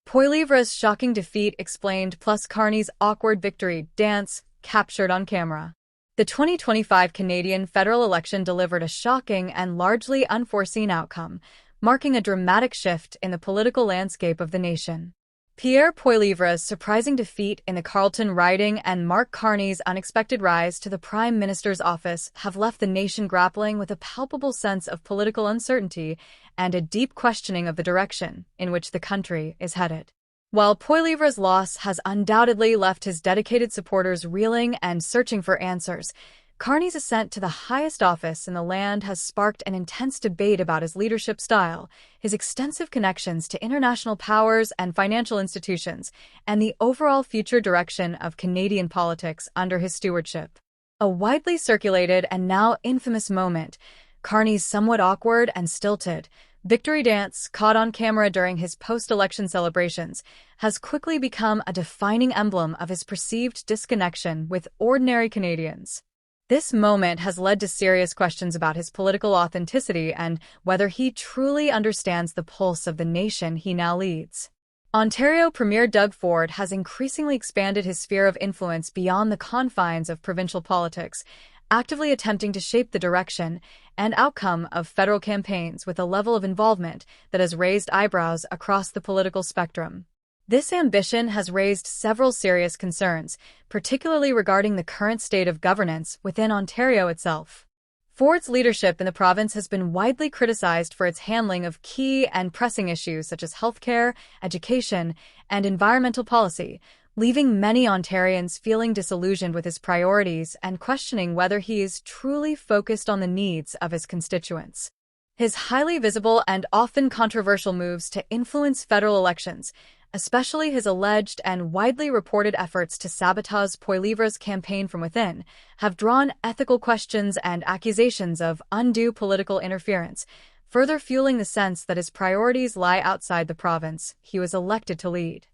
Poilievre's shocking defeat explained plus Carney's awkward victory dance captured on camera. The 2025 Canadian federal election delivered a shocking and largely unforeseen outcome, marking a dramatic shift in the political landscape of the nation. Pierre Poilievre's surprising defeat in the Carleton riding and Mark Carney's unexpected rise to the Prime Minister's office have left the nation grappling with a palpable sense of political uncertainty and a deep questioning of the direction in which the country is headed. While Poilievre's loss has undoubtedly left his dedicated supporters reeling and searching for answers, Carney's ascent to the highest office in the land has sparked an intense debate about his leadership style, his extensive connections to international powers and financial institutions, and the overall future direction of Canadian politics under his stewardship. A widely circulated and now infamous moment, Carney's somewhat awkward and stilted victory dance caught on camera during his post-election celebrations has quickly become a defining emblem of his perceived disconnection with ordinary Canadians. This moment has led to serious questions about his political authenticity and whether he truly understands the pulse of the nation he now leads. Ontario Premier Doug Ford has increasingly expanded his sphere of influence beyond the confines of provincial politics, actively attempting to shape the direction and outcome of federal campaigns with a level of involvement that has raised eyebrows across the political spectrum. This ambition has raised several serious concerns, particularly regarding the current state of governance within Ontario itself. Ford's leadership in the province has been widely criticized for its handling of key and pressing issues such as healthcare, education, and environmental policy, leaving many Ontarians feeling disillusioned with his priorities and questioning whether he is truly focused on the needs of his constituents. His highly visible and often controversial moves to influence federal elections, especially his alleged and widely reported efforts to sabotage Poilievre's campaign from within, have drawn ethical questions and accusations of undue political interference, further fueling the sense that his priorities lie outside the province he was elected to lead.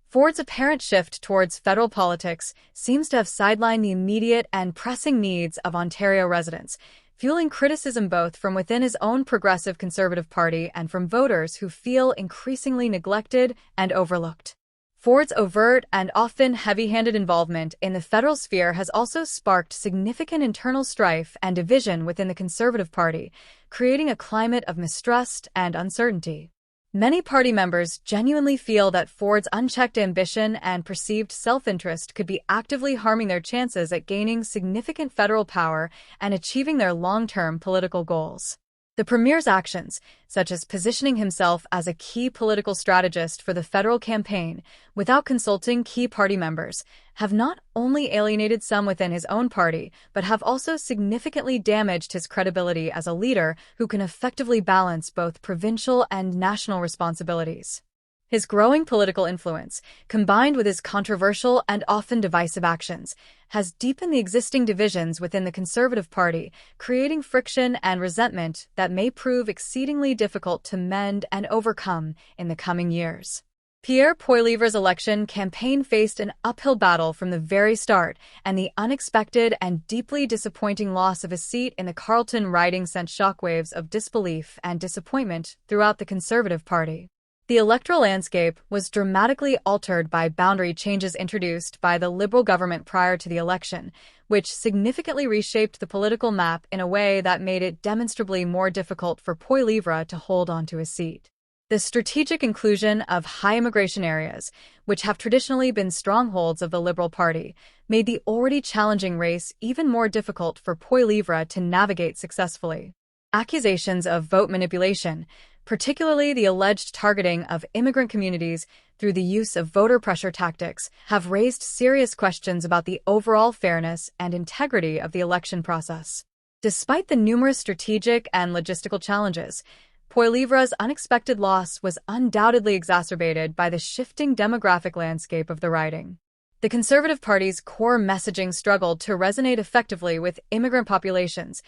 Ford's apparent shift towards federal politics seems to have sidelined the immediate and pressing needs of Ontario residents, fueling criticism both from within his own progressive Conservative Party and from voters who feel increasingly neglected and overlooked. Ford's overt and often heavy-handed involvement in the federal sphere has also sparked significant internal strife and division within the Conservative Party, creating a climate of mistrust and uncertainty. Many party members genuinely feel that Ford's unchecked ambition and perceived self-interest could be actively harming their chances at gaining significant federal power and achieving their long-term political goals. The Premier's actions, such as positioning himself as a key political strategist for the federal campaign without consulting key party members, have not only alienated some within his own party, but have also significantly damaged his credibility as a leader who can effectively balance both provincial and national responsibilities. His growing political influence, combined with his controversial and often divisive actions, has deepened the existing divisions within the Conservative Party, creating friction and resentment that may prove exceedingly difficult to mend and overcome in the coming years. Pierre Poilievre's election campaign faced an uphill battle from the very start, and the unexpected and deeply disappointing loss of his seat in the Carleton riding sent shockwaves of disbelief and disappointment throughout the Conservative Party. The electoral landscape was dramatically altered by boundary changes introduced by the Liberal government prior to the election, which significantly reshaped the political map in a way that made it demonstrably more difficult for Poilievre to hold onto his seat. The strategic inclusion of high immigration areas, which have traditionally been strongholds of the Liberal Party, made the already challenging race even more difficult for Poilievre to navigate successfully. Accusations of vote manipulation, particularly the alleged targeting of immigrant communities through the use of voter pressure tactics, have raised serious questions about the overall fairness and integrity of the election process. Despite the numerous strategic and logistical challenges, Poilievre's unexpected loss was undoubtedly exacerbated by the shifting demographic landscape of the riding. The Conservative Party's core messaging struggled to resonate effectively with immigrant populations,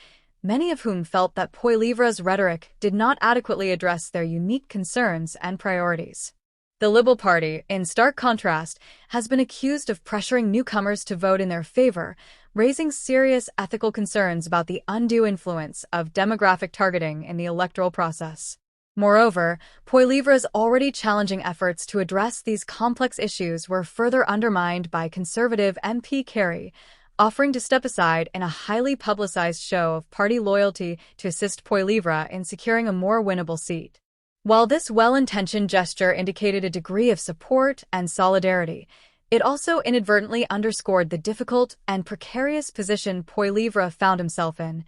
many of whom felt that Poilievre's rhetoric did not adequately address their unique concerns and priorities. The Liberal Party, in stark contrast, has been accused of pressuring newcomers to vote in their favor, raising serious ethical concerns about the undue influence of demographic targeting in the electoral process. Moreover, Poilievre's already challenging efforts to address these complex issues were further undermined by Conservative MP Carney, offering to step aside in a highly publicized show of party loyalty to assist Poilievre in securing a more winnable seat. While this well-intentioned gesture indicated a degree of support and solidarity, it also inadvertently underscored the difficult and precarious position Poilievre found himself in,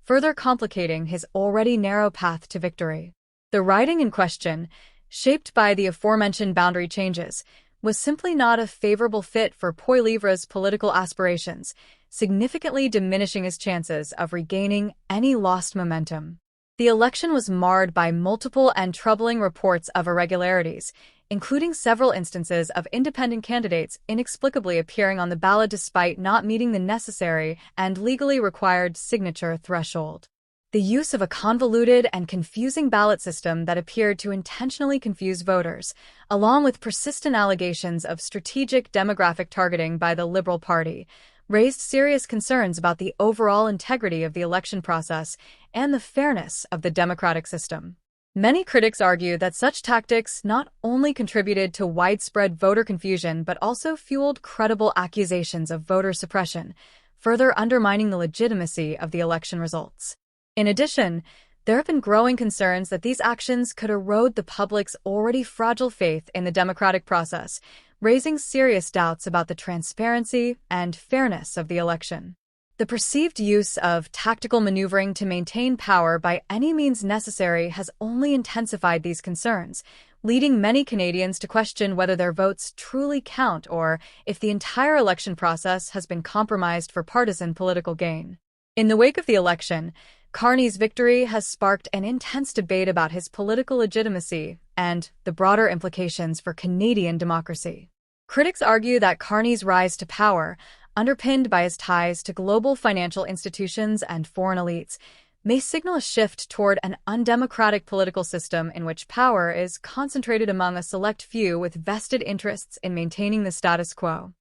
further complicating his already narrow path to victory. The riding in question, shaped by the aforementioned boundary changes, was simply not a favorable fit for Poilievre's political aspirations, significantly diminishing his chances of regaining any lost momentum. The election was marred by multiple and troubling reports of irregularities, including several instances of independent candidates inexplicably appearing on the ballot despite not meeting the necessary and legally required signature threshold. The use of a convoluted and confusing ballot system that appeared to intentionally confuse voters, along with persistent allegations of strategic demographic targeting by the Liberal Party, raised serious concerns about the overall integrity of the election process and the fairness of the democratic system. Many critics argue that such tactics not only contributed to widespread voter confusion but also fueled credible accusations of voter suppression, further undermining the legitimacy of the election results. In addition, there have been growing concerns that these actions could erode the public's already fragile faith in the democratic process, raising serious doubts about the transparency and fairness of the election. The perceived use of tactical maneuvering to maintain power by any means necessary has only intensified these concerns, leading many Canadians to question whether their votes truly count or if the entire election process has been compromised for partisan political gain. In the wake of the election, Carney's victory has sparked an intense debate about his political legitimacy and the broader implications for Canadian democracy. Critics argue that Carney's rise to power, underpinned by his ties to global financial institutions and foreign elites, may signal a shift toward an undemocratic political system in which power is concentrated among a select few with vested interests in maintaining the status quo.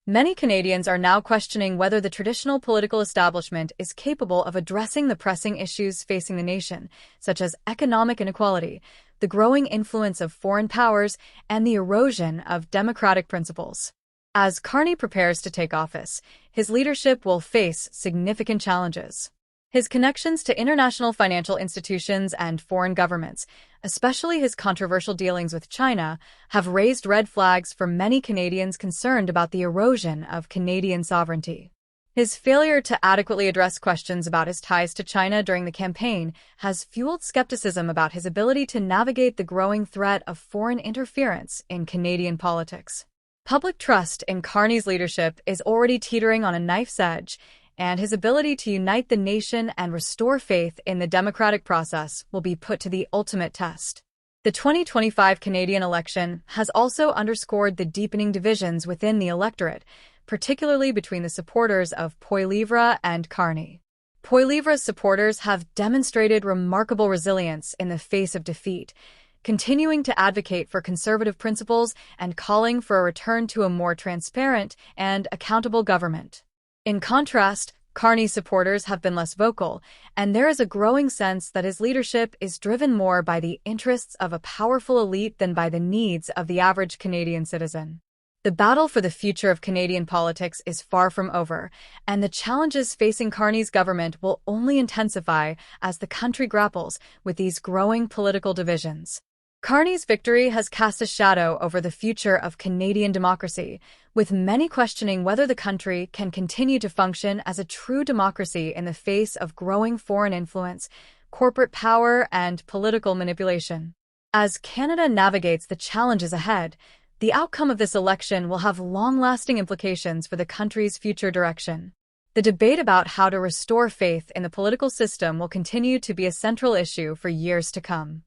Many Canadians are now questioning whether the traditional political establishment is capable of addressing the pressing issues facing the nation, such as economic inequality, the growing influence of foreign powers, and the erosion of democratic principles. As Carney prepares to take office, his leadership will face significant challenges. His connections to international financial institutions and foreign governments, especially his controversial dealings with China, have raised red flags for many Canadians concerned about the erosion of Canadian sovereignty. His failure to adequately address questions about his ties to China during the campaign has fueled skepticism about his ability to navigate the growing threat of foreign interference in Canadian politics. Public trust in Carney's leadership is already teetering on a knife's edge, and his ability to unite the nation and restore faith in the democratic process will be put to the ultimate test. The 2025 Canadian election has also underscored the deepening divisions within the electorate, particularly between the supporters of Poilievre and Carney. Poilievre's supporters have demonstrated remarkable resilience in the face of defeat, continuing to advocate for conservative principles and calling for a return to a more transparent and accountable government. In contrast, Carney's supporters have been less vocal, and there is a growing sense that his leadership is driven more by the interests of a powerful elite than by the needs of the average Canadian citizen. The battle for the future of Canadian politics is far from over, and the challenges facing Carney's government will only intensify as the country grapples with these growing political divisions. Carney's victory has cast a shadow over the future of Canadian democracy, with many questioning whether the country can continue to function as a true democracy in the face of growing foreign influence, corporate power, and political manipulation. As Canada navigates the challenges ahead, the outcome of this election will have long-lasting implications for the country's future direction. The debate about how to restore faith in the political system will continue to be a central issue for years to come.